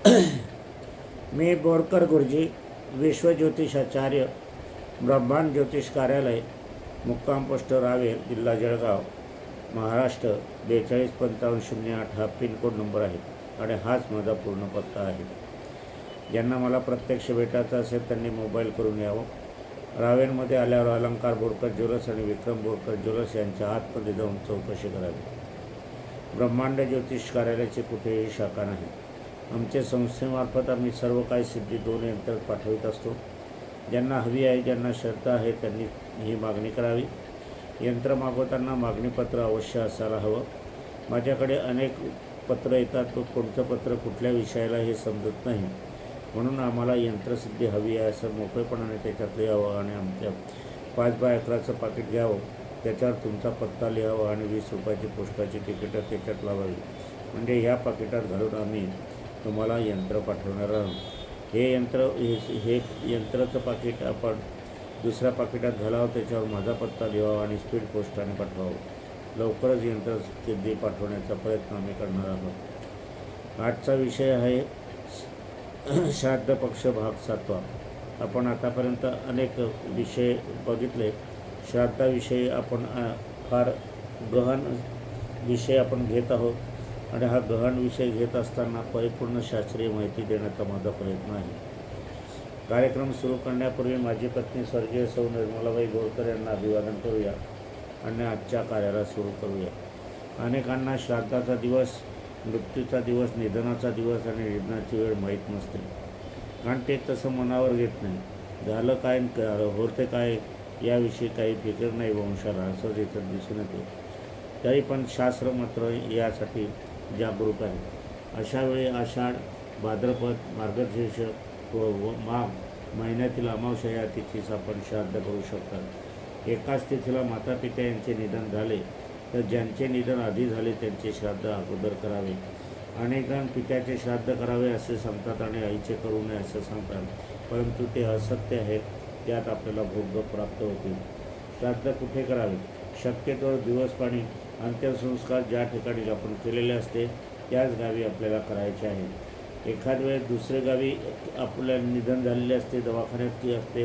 मी बोरकर गुरुजी, विश्वज्योतिषाचार्य, ब्रह्मांड ज्योतिष कार्यालय, मुक्काम पोस्ट रावेर, जिल्हा जळगाव, महाराष्ट्र 425508 हा पिनकोड नंबर आहे आणि हाच माझा पूर्ण पत्ता आहे. ज्यांना मला प्रत्यक्ष भेटायचं असेल त्यांनी मोबाईल करून यावं. रावेरमध्ये आल्यावर अलंकार बोरकर ज्वेलर्स आणि विक्रम बोरकर ज्वेलर्स यांच्या आतमध्ये जाऊन चौकशी करावी. ब्रह्मांड ज्योतिष कार्यालयाची कुठेही शाखा नाही. आमच्या संस्थेमार्फत आम्ही सर्व काही सिद्धी 2 यंत्र पाठवित असतो. ज्यांना हवी आहे, ज्यांना श्रद्धा आहे त्यांनी ही मागणी करावी. यंत्र मागवताना मागणीपत्र अवश्य असायला हवं. माझ्याकडे अनेक पत्र येतात, तो कोणतं पत्र कुठल्या विषयाला हे समजत नाही. म्हणून आम्हाला यंत्रसिद्धी हवी आहे असं मोकळेपणाने त्याच्यात लिहावं आणि आमच्या 5x11चं पाकिट घ्यावं. त्याच्यावर तुमचा पत्ता लिहावा आणि 20 रुपयाची पोस्टाची तिकीटं त्याच्यात लावावी. म्हणजे ह्या पाकिटात घालून आम्ही तुम्हाला यंत्र पाठवणार आहोत. हे यंत्राचं पाकिट आपण दुसऱ्या पाकिटात घालावं, त्याच्यावर माझा पत्ता लिहावा आणि स्पीड पोस्टाने पाठवावं. लवकरच यंत्रसिद्धी पाठवण्याचा प्रयत्न आम्ही करणार आहोत. आजचा विषय आहे श्राद्ध पक्ष भाग 7. आपण आतापर्यंत अनेक विषय बघितले. श्राद्धाविषयी आपण फार गहन विषय आपण घेत आहोत आणि हा गहन विषय घेत असताना परिपूर्ण शास्त्रीय माहिती देण्याचा माझा प्रयत्न आहे. कार्यक्रम सुरू करण्यापूर्वी माझी पत्नी स्वर्गीय सौ निर्मलाबाई बोरकर यांना अभिवादन करूया आणि आजच्या कार्याला सुरू करूया. अनेकांना श्राद्धाचा दिवस, मृत्यूचा दिवस, निधनाचा दिवस आणि निधनाची वेळ माहीत नसते, कारण ते तसं मनावर घेत नाही. झालं काय, होते काय याविषयी काही फिकर नाही वंशाला, असंच इथं दिसून येते. तरी पण शास्त्र मात्र यासाठी जागरूक आहे. अशावेळी आषाढ, भाद्रपद, मार्गशीर्ष व माघ महिन्यातील अमावस्या या तिथीस आपण श्राद्ध करू शकतात. एकाच तिथीला माता पिता यांचे निधन झाले तर ज्यांचे निधन आधी झाले त्यांचे श्राद्ध अगोदर करावे. अनेक जण पित्याचे श्राद्ध करावे असे सांगतात आणि आईचे करू नये असं सांगतात, परंतु ते असत्य आहे. त्यात आपल्याला भोग प्राप्त होतील. श्राद्ध कुठे करावे? शक्यतोवर दिवसपाणी अंत्यसंस्कार ज्या ठिकाणी आपण केलेले असते त्याच गावी आपल्याला करायचे आहे. एखाद वेळेस दुसरे गावी आपल्या निधन झालेले असते, दवाखान्यात असते,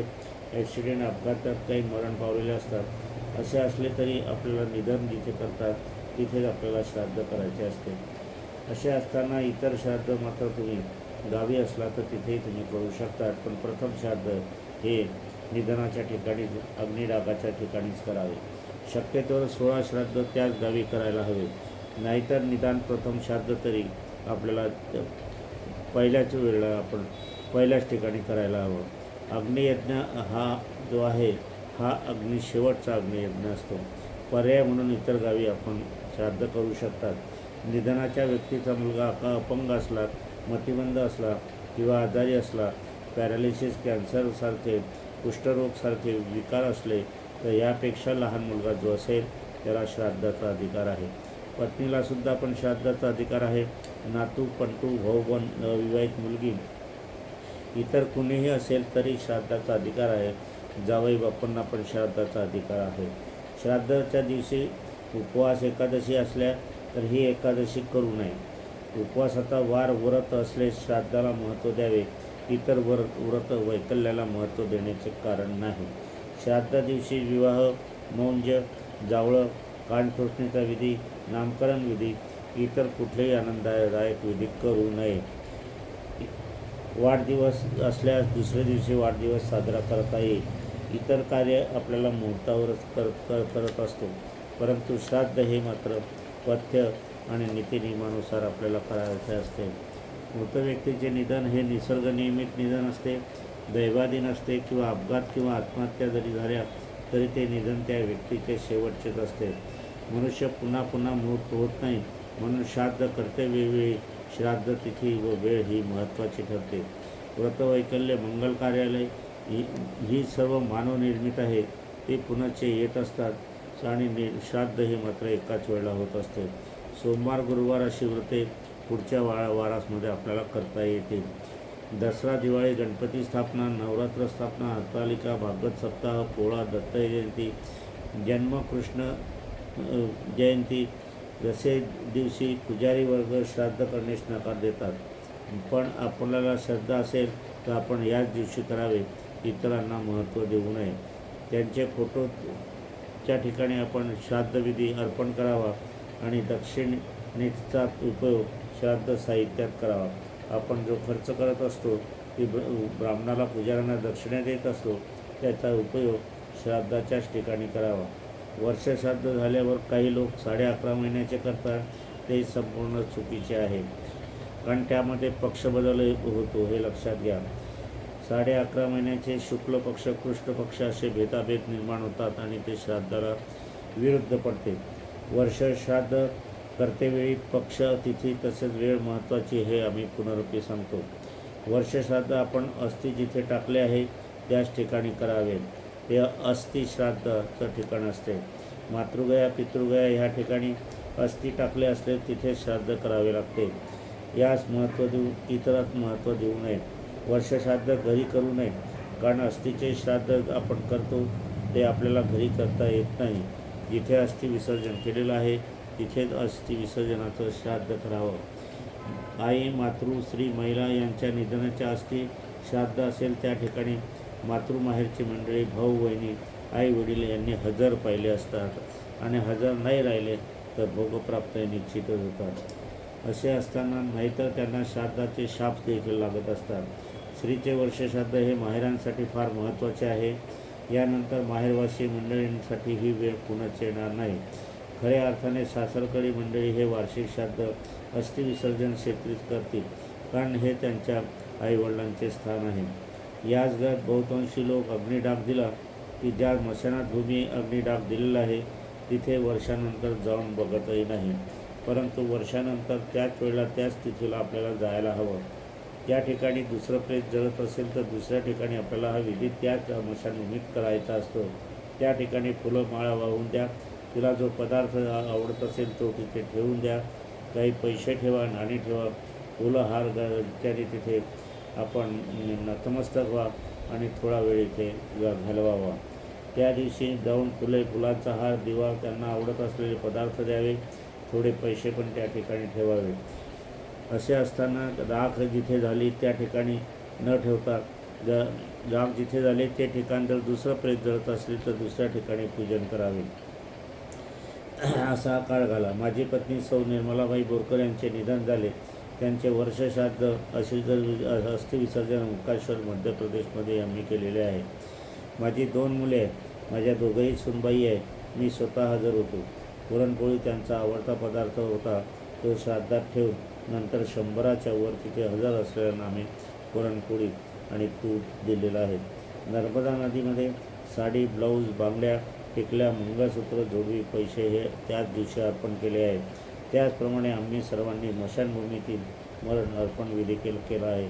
ॲक्सिडेंट, अपघातात काही मरण पावलेले असतात. असे असले तरी आपल्याला निधन जिथे करतात तिथेच आपल्याला श्राद्ध करायचे असते. असे असताना इतर श्राद्ध मात्र तुम्ही गावी असला तर तिथेही तुम्ही करू शकतात, पण प्रथम श्राद्ध हे निधनाच्या ठिकाणी, अग्निडागाच्या ठिकाणीच करावे. शक्यतोवर 16 श्राद्ध त्याच गावी करायला हवे. नाहीतर निदान प्रथम श्राद्ध तरी आपल्याला पहिल्याच वेळेला आपण पहिल्याच ठिकाणी करायला हवं. अग्नियज्ञ हा जो आहे हा शेवटचा अग्नियज्ञ असतो. पर्याय म्हणून इतर गावी आपण श्राद्ध करू शकतात. निधनाच्या व्यक्तीचा मुलगा अपंग असला, मतिमंद असला किंवा आजारी असला, पॅरालिसिस, कॅन्सरसारखे, कुष्ठरोगसारखे विकार असले तर यापेक्षा लहान मुलगा जो असेल त्याला श्राद्धाचा अधिकार आहे. पत्नीलासुद्धा पण श्राद्धाचा अधिकार आहे. नातू, पंटू, भाऊबंद, अविवाहित मुलगी, इतर कुणीही असेल तरी श्राद्धाचा अधिकार आहे. जावई बापांना पण श्राद्धाचा अधिकार आहे. श्राद्धाच्या दिवशी उपवास, एकादशी असल्या तर ही एकादशी करू नये. उपवासाचा वार, व्रत असले श्राद्धाला महत्त्व द्यावे. इतर व्रत वैकल्याला महत्त्व देण्याचे कारण नाही. श्राद्धा दिवशी विवाह, मौंज, जावळं, कानफोडणीचा विधी, नामकरण विधी, इतर कुठलेही आनंददायक विधी करू नये. वाढदिवस असल्यास दुसऱ्या दिवशी वाढदिवस साजरा करता येईल. इतर कार्य आपल्याला मुहूर्तावरच करत असतो, परंतु श्राद्ध हे मात्र पथ्य आणि नीतिनियमानुसार आपल्याला करायचे असते. मृत व्यक्तीचे निधन हे निसर्गनियमित निधन असते, दैवाधीन असते किंवा अपघात किंवा आत्महत्या जरी झाल्या तरी ते निधन त्या व्यक्तीचे शेवटचेच असते. मनुष्य पुन्हा पुन्हा मृत होत नाही, म्हणून श्राद्ध कर्तव्यवेळी श्राद्ध तिथी व वेळ ही महत्त्वाची ठरते. व्रतवैकल्य, मंगल कार्यालय ही सर्व मानवनिर्मित आहे. ते पुनश्च येत असतात आणि श्राद्ध हे मात्र एकाच वेळेला होत असते. सोमवार, गुरुवार अशी व्रते पुढच्या वारासमध्ये आपल्याला करता येतील. दसरा, दिवाळी, गणपती स्थापना, नवरात्र स्थापना, हरतालिका, भागवत सप्ताह, पोळा, दत्त जयंती, जन्म, कृष्ण जयंती जसे दिवशी पुजारी वर्ग श्राद्ध करण्यास नकार देतात, पण आपल्याला श्रद्धा असेल तर आपण याच दिवशी करावे, इतरांना महत्त्व देऊ नये. त्यांचे फोटोच्या ठिकाणी आपण श्राद्धविधी अर्पण करावा आणि दक्षिणेचा उपयोग श्राद्ध साहित्यात करावा. आपण जो खर्च करत असतो ती ब्राह्मणाला पुजाऱ्यांना दक्षिणा देत असतो, त्याचा उपयोग श्राद्धाच्याच ठिकाणी करावा. वर्षश्राद्ध झाल्यावर काही लोक 11.5 महिन्याचे करतात, ते संपूर्ण चुकीचे आहे, कारण त्यामध्ये पक्ष बदल होतो, हे लक्षात घ्या. 11.5 महिन्याचे शुक्ल पक्ष कृष्ण पक्ष असे भेदाभेद निर्माण होतात आणि ते श्राद्धाला विरुद्ध पडते. वर्षश्राद्ध करतेवेळी पक्ष तिथी तसेच वेळ महत्त्वाची हे आम्ही पुनरुक्ती सांगतो. वर्षश्राद्ध आपण अस्थि जिथे टाकले आहे त्याच ठिकाणी करावे, ते अस्थि श्राद्धाचं ठिकाण असते. मातृगया पितृगया ह्या ठिकाणी अस्थि टाकले असले तिथे श्राद्ध करावे लागते. यास महत्त्व देऊ, इतरात महत्त्व देऊ नये. वर्षश्राद्ध घरी करू नये, कारण अस्थीचे श्राद्ध आपण करतो ते आपल्याला घरी करता येत नाही. जिथे अस्थि विसर्जन केलेलं आहे तिथेच अस्थि विसर्जनाचं श्राद्ध करावं. आई मातृ स्त्री महिला यांच्या निधनाच्या अस्थि श्राद्ध असेल त्या ठिकाणी मातृमाहेरची मंडळी भाऊ बहिणी आई वडील यांनी हजर पाहिले असतात आणि हजर नाही राहिले तर भोगप्राप्त निश्चितच होतात. असे असताना नाहीतर त्यांना श्राद्धाचे शाप देखील लागत असतात. स्त्रीचे वर्षश्राद्ध हे माहेरांसाठी फार महत्त्वाचे आहे. यानंतर माहेरवासी मंडळींसाठी ही वेळ पुन्हाच येणार नाही. खऱ्या अर्थाने सासरकडी मंडळी हे वार्षिक श्राद्ध अस्थि विसर्जन क्षेत्रीत करतील, कारण हे त्यांच्या आईवडिलांचे स्थान आहे. याच घरात बहुतांशी लोक अग्निडाग दिला की ज्या स्मशानात भूमी अग्निडाग दिलेला आहे तिथे वर्षानंतर जाऊन बघतही नाही, परंतु वर्षानंतर त्याच वेळेला त्याच तिथीला आपल्याला जायला हवं. त्या ठिकाणी दुसरं प्रेत जळत असेल तर दुसऱ्या ठिकाणी आपल्याला हा विधी त्याच स्मशानभूमीत करायचा असतो. त्या ठिकाणी फुलं माळा वाहून द्या, तिला जो पदार्थ आवडत असेल तो तिथे ठेवून द्या, काही पैसे ठेवा, नाणी ठेवा, फुलं हार इत्यादी तिथे आपण नतमस्तक व्हा आणि थोडा वेळ इथे घालवावा. त्या दिवशी जाऊन फुलांचा हार, दिवा, त्यांना आवडत असलेले पदार्थ द्यावे, थोडे पैसे पण त्या ठिकाणी ठेवावे. असे असताना राख जिथे झाली त्या ठिकाणी न ठेवता राख जिथे झाले ते ठिकाण जर दुसरं प्रेत जळत असले तर दुसऱ्या ठिकाणी पूजन करावे. असा काळ घाला. माझी पत्नी सौ निर्मलाबाई बोरकर यांचे निधन झाले. त्यांचे वर्षश्राद्ध अस्थि विसर्जन ओंकारेश्वर मध्य प्रदेशमध्ये आम्ही केलेले आहे. माझी 2 मुले आहेत. माझ्या दोघंही सुनबाई आहे. मी स्वतः हजर होतो. पुरणपोळी त्यांचा आवडता पदार्थ होता, तो श्राद्धात ठेवून नंतर 100च्या वर तिथे हजर असलेल्या आम्ही पुरणपोळी आणि तूप दिलेलं आहे. नर्मदा नदीमध्ये साडी, ब्लाऊज, बांगड्या, टिकल्या, मंगळसूत्र, जोडवी, पैसे हे त्याच दिवशी अर्पण केले आहे. त्याचप्रमाणे आम्ही सर्वांनी स्मशानभूमीतील मरण अर्पण विधी केला आहे.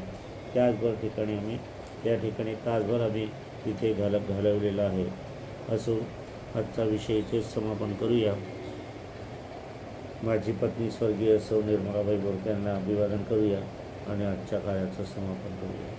त्याचबरोबर ठिकाणी आम्ही त्या ठिकाणी तासभर आम्ही तिथे घालवलेला आहे. असो, आजचा विषय इथेच समापन करूया. माझी पत्नी स्वर्गीय सौ निर्मलाबाई बोरकर यांना अभिवादन करूया आणि आजच्या कार्याचं समापन करूया.